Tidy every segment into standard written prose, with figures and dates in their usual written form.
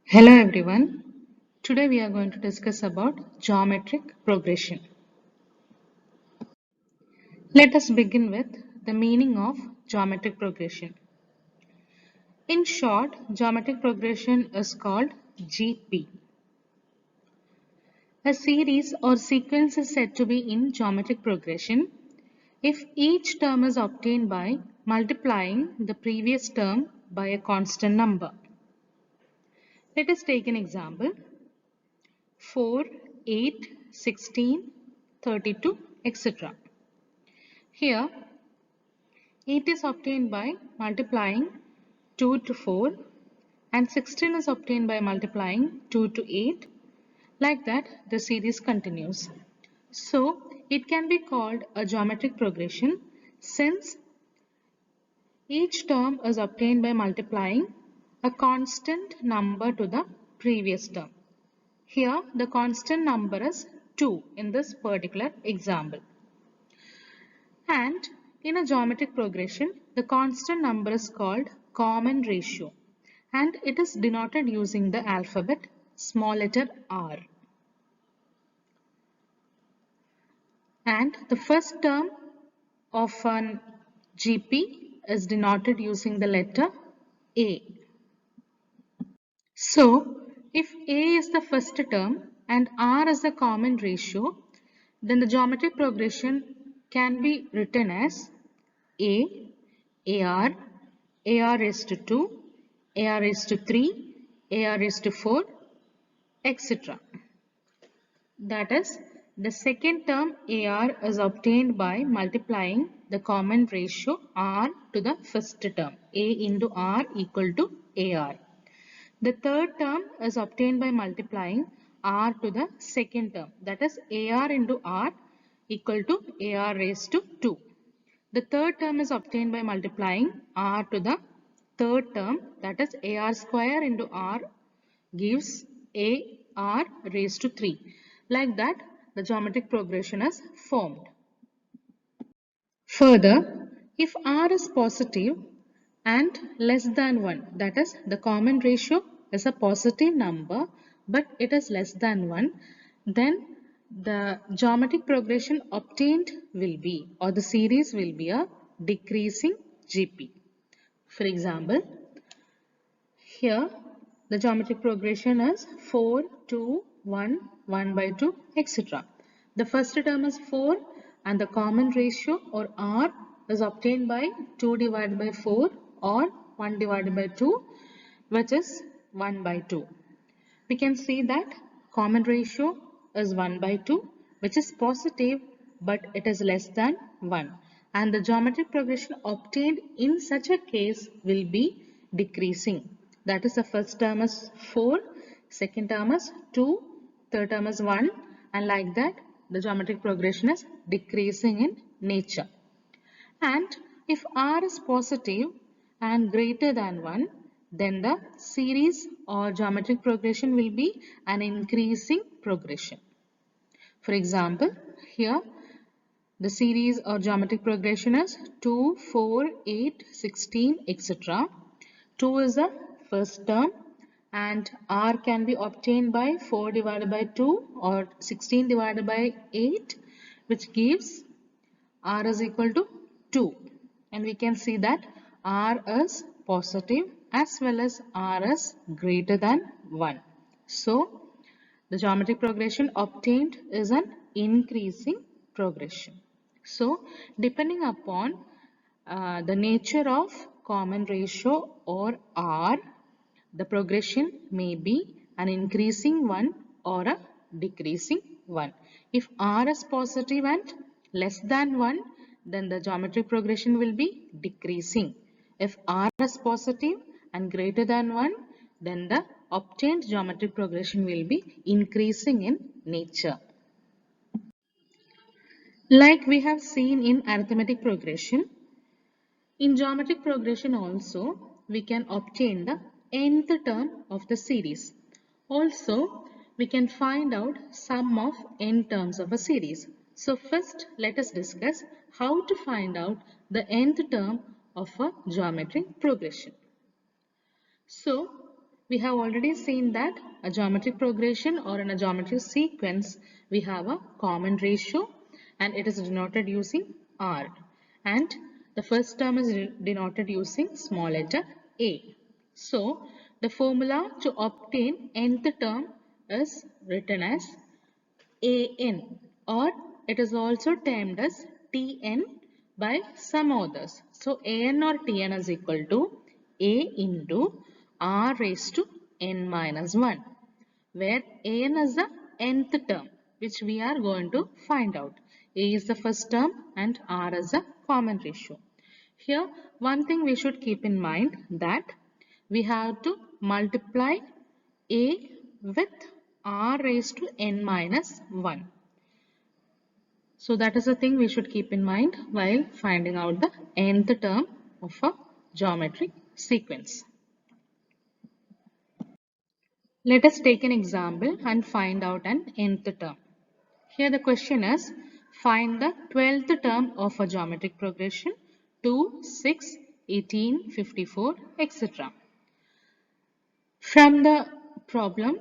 Hello everyone. Today we are going to discuss about geometric progression. Let us begin with the meaning of geometric progression. In short, geometric progression is called GP. A series or sequence is said to be in geometric progression if each term is obtained by multiplying the previous term by a constant number. Let us take an example. 4, 8, 16, 32, etc. Here, 8 is obtained by multiplying 2 to 4 and 16 is obtained by multiplying 2 to 8. Like that, the series continues. So, it can be called a geometric progression since each term is obtained by multiplying a constant number to the previous term. Here, the constant number is 2 in this particular example. And in a geometric progression, the constant number is called common ratio and it is denoted using the alphabet small letter r. And the first term of an GP is denoted using the letter A. So, if A is the first term and R is the common ratio, then the geometric progression can be written as A, AR, AR raised to 2, AR raised to 3, AR raised to 4, etc. That is, the second term AR is obtained by multiplying the common ratio R to the first term, A into R equal to AR. The third term is obtained by multiplying R to the second term, that is AR into R equal to AR raised to 2. The third term is obtained by multiplying R to the third term, that is AR square into R gives AR raised to 3. Like that, the geometric progression is formed. Further, if R is positive and less than 1, that is the common ratio is a positive number but it is less than 1, then the geometric progression obtained will be, or the series will be, a decreasing GP. For example, here the geometric progression is 4, 2, 1, 1 by 2, etc. The first term is 4 and the common ratio or R is obtained by 2 divided by 4 or 1 divided by 2, which is 1 by 2. We can see that common ratio is 1 by 2, which is positive but it is less than 1, and the geometric progression obtained in such a case will be decreasing. That is, the first term is 4, second term is 2, third term is 1, and like that the geometric progression is decreasing in nature. And if R is positive and greater than 1, then the series or geometric progression will be an increasing progression. For example, here the series or geometric progression is 2, 4, 8, 16, etc. 2 is the first term and R can be obtained by 4 divided by 2 or 16 divided by 8, which gives R is equal to 2, and we can see that R is positive as well as R is greater than 1. So, the geometric progression obtained is an increasing progression. So, depending upon the nature of common ratio or R, the progression may be an increasing one or a decreasing one. If R is positive and less than 1, then the geometric progression will be decreasing. If R is positive and greater than 1, then the obtained geometric progression will be increasing in nature. Like we have seen in arithmetic progression, in geometric progression also, we can obtain the nth term of the series. Also, we can find out sum of n terms of a series. So first, let us discuss how to find out the nth term of a geometric progression. So, We have already seen that a geometric progression or in a geometric sequence, we have a common ratio and it is denoted using R. And the first term is denoted using small letter A. So, the formula to obtain nth term is written as AN, or it is also termed as TN by some authors. So AN or TN is equal to A into R raised to n minus 1, where AN is the nth term which we are going to find out. A is the first term and R is the common ratio. Here one thing we should keep in mind that we have to multiply A with R raised to n minus 1. So that is a thing we should keep in mind while finding out the nth term of a geometric sequence. Let us take an example and find out an nth term. Here the question is, find the 12th term of a geometric progression 2, 6, 18, 54, etc. From the problem,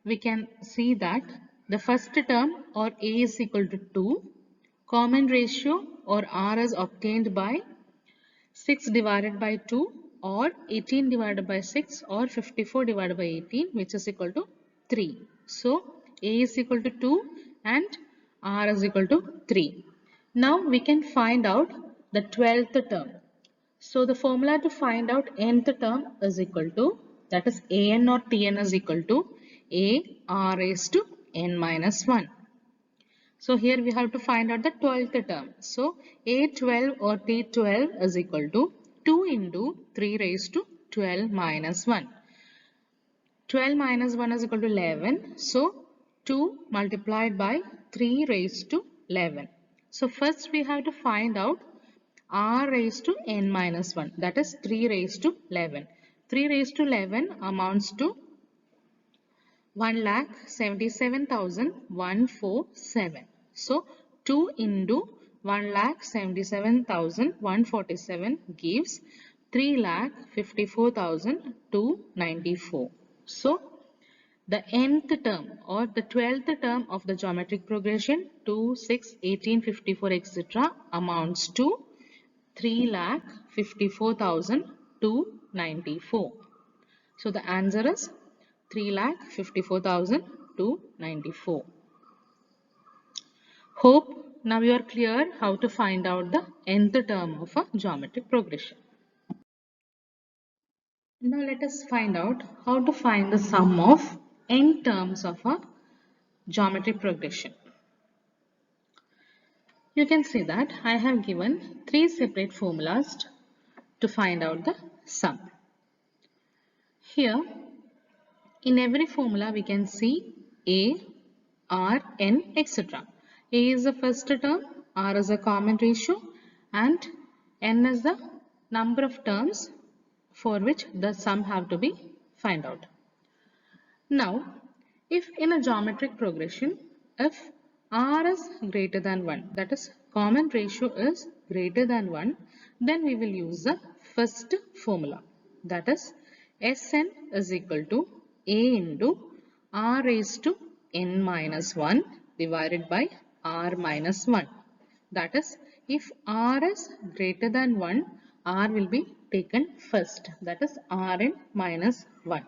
we can see that the first term or A is equal to 2, common ratio or R is obtained by 6 divided by 2 or 18 divided by 6 or 54 divided by 18, which is equal to 3. So A is equal to 2 and R is equal to 3. Now we can find out the 12th term. So the formula to find out nth term is equal to, that is AN or TN is equal to A R raised to n minus 1. So here we have to find out the 12th term. So A12 or T12 is equal to 2 into 3 raised to 12 minus 1. 12 minus 1 is equal to 11. So 2 multiplied by 3 raised to 11. So first we have to find out R raised to n minus 1, that is 3 raised to 11. 3 raised to 11 amounts to 1,77,147. So 2 into 1,77,147 gives 3,54,294. So the nth term or the 12th term of the geometric progression 2, 6, 18, 54, etc. amounts to 3,54,294. So the answer is 3,54,294. Hope now you are clear how to find out the nth term of a geometric progression. Now let us find out how to find the sum of n terms of a geometric progression. You can see that I have given 3 separate formulas to find out the sum. Here in every formula we can see A, R, N, etc. A is the first term, R is a common ratio and N is the number of terms for which the sum have to be find out. Now, if in a geometric progression, if R is greater than 1, that is common ratio is greater than 1, then we will use the first formula. That is Sn is equal to A into R raised to n minus 1 divided by R minus 1. That is, if R is greater than 1, R will be taken first. That is Rn minus 1.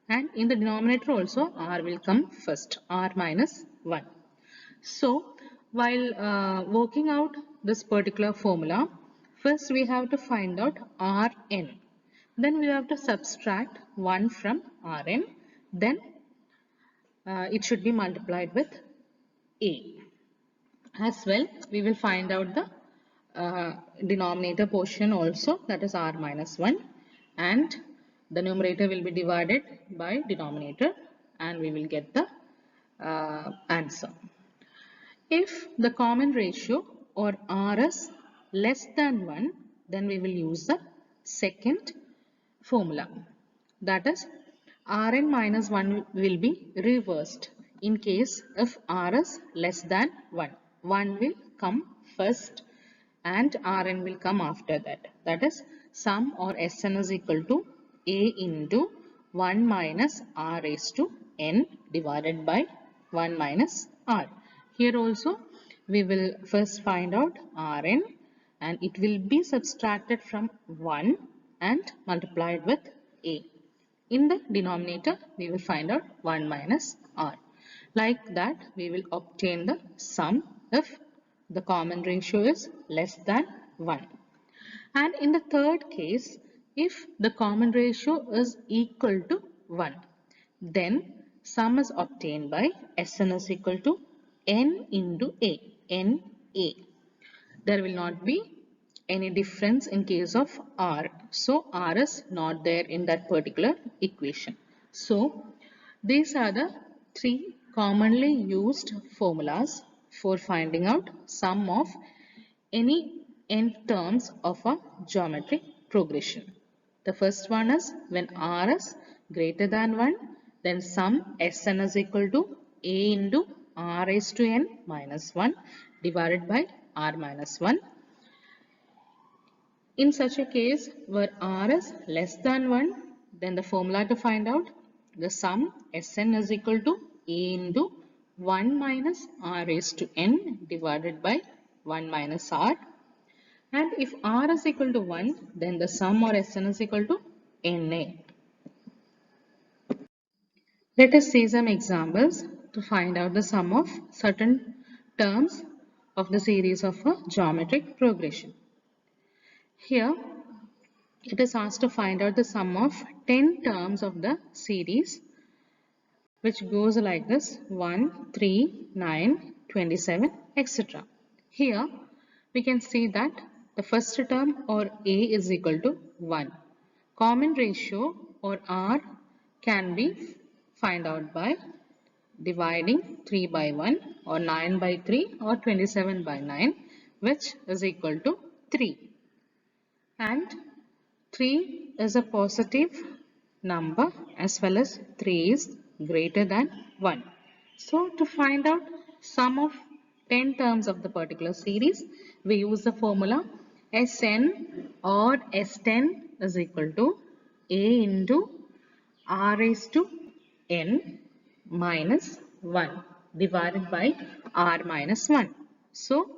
And in the denominator also R will come first, R minus 1. So while working out this particular formula, first we have to find out Rn. Then we have to subtract 1 from Rn. Then it should be multiplied with A. As well, we will find out the denominator portion also, that is R minus 1, and the numerator will be divided by denominator and we will get the answer. If the common ratio or R is less than 1, then we will use the second formula. That is Rn minus 1 will be reversed in case if R is less than 1. 1 will come first and Rn will come after that. That is sum or Sn is equal to A into 1 minus r raised to n divided by 1 minus r. Here also we will first find out Rn and it will be subtracted from 1 and multiplied with a. In the denominator, we will find out 1 minus r. Like that, we will obtain the sum if the common ratio is less than 1. And in the third case, if the common ratio is equal to 1, then sum is obtained by Sn is equal to n into a, Na. There will not be any difference in case of r. So r is not there in that particular equation. So these are the three commonly used formulas for finding out sum of any n terms of a geometric progression. The first one is when r is greater than 1, then sum Sn is equal to a into r raised to n minus 1 divided by r minus 1. In such a case where r is less than 1, then the formula to find out the sum Sn is equal to a into 1 minus r raised to n divided by 1 minus r. And if r is equal to 1, then the sum or Sn is equal to Na. Let us see some examples to find out the sum of certain terms of the series of a geometric progression. Here, it is asked to find out the sum of 10 terms of the series, which goes like this: 1, 3, 9, 27, etc. Here, we can see that the first term or a is equal to 1. Common ratio or r can be find out by dividing 3 by 1 or 9 by 3 or 27 by 9, which is equal to 3. And 3 is a positive number as well as 3 is greater than 1. So to find out sum of 10 terms of the particular series, we use the formula Sn or S10 is equal to a into r raised to n minus 1 divided by r minus 1. So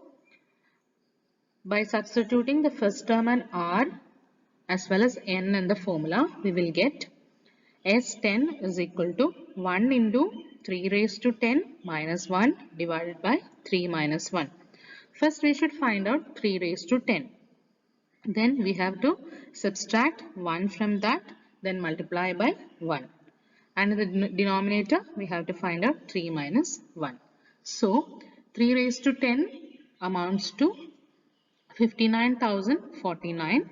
by substituting the first term and r as well as n in the formula, we will get S10 is equal to 1 into 3 raised to 10 minus 1 divided by 3 minus 1. First we should find out 3 raised to 10. Then we have to subtract 1 from that, then multiply by 1. And in the denominator, we have to find out 3 minus 1. So 3 raised to 10 amounts to 59,049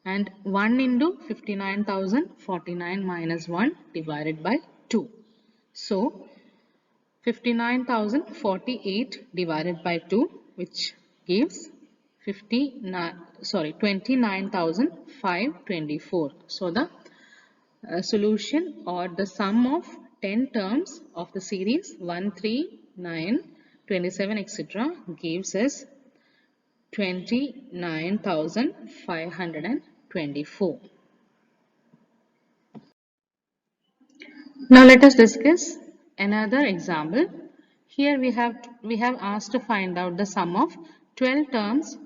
and 1 into 59,049 minus 1 divided by 2. So 59,048 divided by 2, which gives 29,524. So the solution or the sum of 10 terms of the series 1, 3, 9, 27, etc. gives us 29,524. Now let us discuss another example. Here we have asked to find out the sum of 12 terms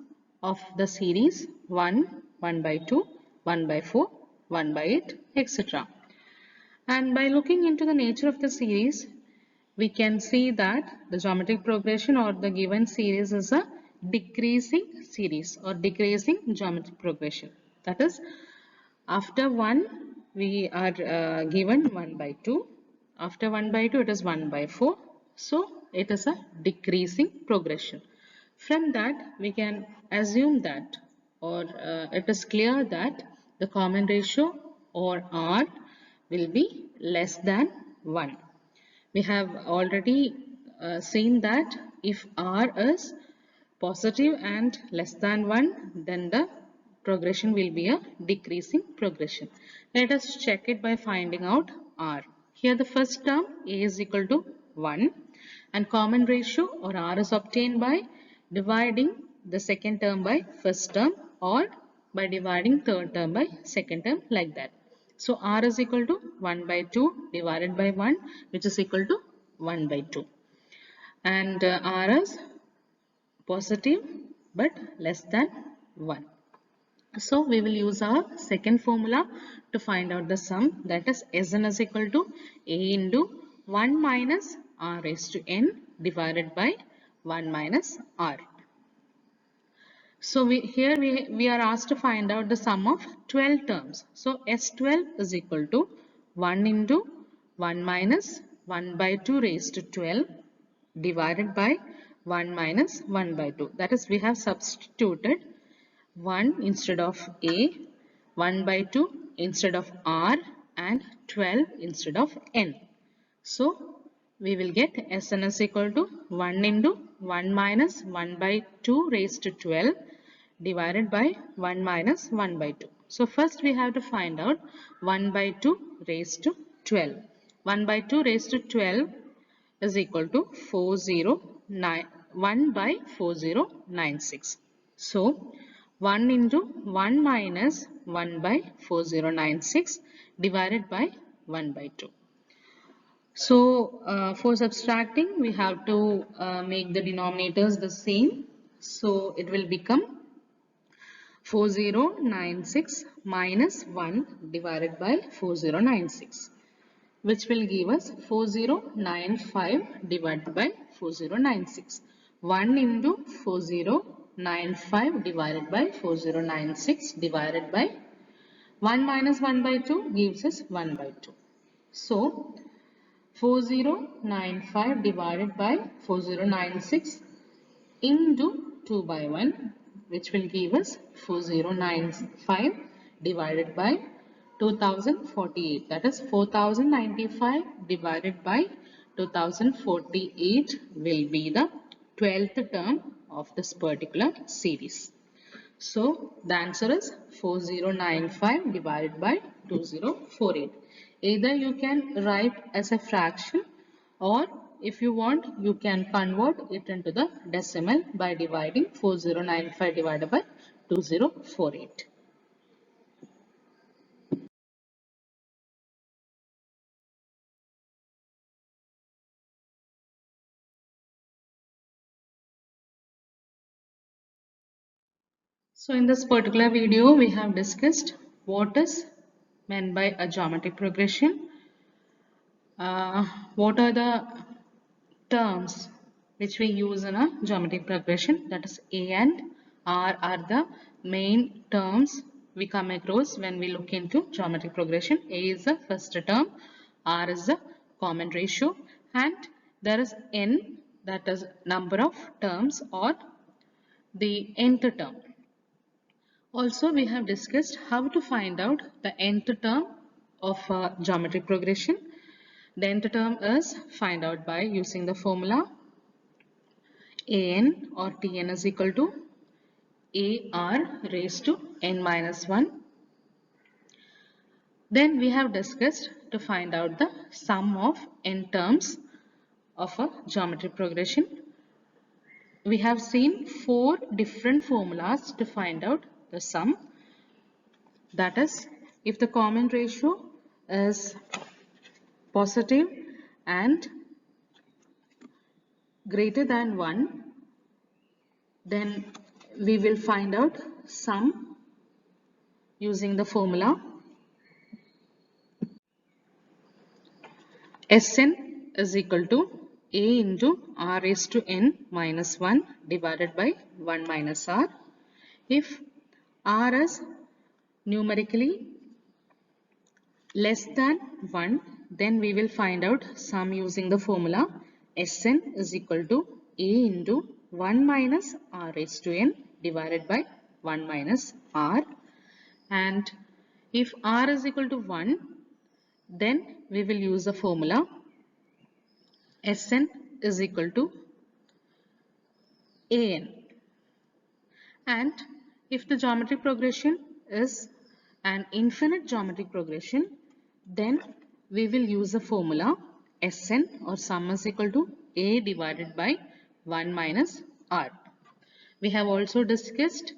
of the series 1, 1 by 2, 1 by 4, 1 by 8, etc. And by looking into the nature of the series, we can see that the geometric progression or the given series is a decreasing series or decreasing geometric progression. That is, after 1 we are given 1 by 2. After 1 by 2 it is 1 by 4. So it is a decreasing progression. From that we can assume that or it is clear that the common ratio or R will be less than 1. We have already seen that if R is positive and less than 1, then the progression will be a decreasing progression. Let us check it by finding out R. Here the first term A is equal to 1 and common ratio or R is obtained by dividing the second term by first term or by dividing third term by second term, like that. So r is equal to 1 by 2 divided by 1, which is equal to 1 by 2. And r is positive but less than 1. So we will use our second formula to find out the sum, that is Sn is equal to a into 1 minus r raised to n divided by 1 minus r. So we are asked to find out the sum of 12 terms. So S12 is equal to 1 into 1 minus 1 by 2 raised to 12 divided by 1 minus 1 by 2. That is, we have substituted 1 instead of a, 1 by 2 instead of r, and 12 instead of n. So we will get Sn is equal to 1 into 1 minus 1 by 2 raised to 12 divided by 1 minus 1 by 2. So first we have to find out 1 by 2 raised to 12. 1 by 2 raised to 12 is equal to 1 by 4096. So 1 into 1 minus 1 by 4096 divided by 1 by 2. So for subtracting, we have to make the denominators the same. So it will become 4096 minus 1 divided by 4096, which will give us 4095 divided by 4096. 1 into 4095 divided by 4096 divided by 1 minus 1 by 2 gives us 1 by 2. So 4095 divided by 4096 into 2 by 1, which will give us 4095 divided by 2048, that is 4095 divided by 2048 will be the 12th term of this particular series. So the answer is 4095 divided by 2048. Either you can write as a fraction, or if you want, you can convert it into the decimal by dividing 4095 divided by 2048. So in this particular video, we have discussed what is meant by a geometric progression, what are the terms which we use in a geometric progression, that is a and r are the main terms we come across when we look into geometric progression. A is the first term, r is the common ratio, and there is n, that is number of terms or the nth term. Also, we have discussed how to find out the nth term of a geometric progression. The nth term is find out by using the formula an or Tn is equal to ar raised to n minus 1. Then we have discussed to find out the sum of n terms of a geometric progression. We have seen 4 different formulas to find out the sum. That is, if the common ratio is positive and greater than 1, then we will find out sum using the formula Sn is equal to a into r raised to n minus 1 divided by 1 minus r. If r is numerically less than 1, then we will find out sum using the formula Sn is equal to a into 1 minus r raised to n divided by 1 minus r. And if r is equal to 1, then we will use the formula Sn is equal to an. And if the geometric progression is an infinite geometric progression, then we will use the formula Sn or sum is equal to a divided by 1 minus r. We have also discussed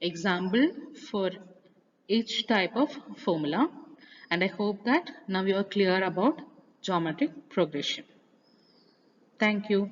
example for each type of formula, And I hope that now you are clear about geometric progression. Thank you.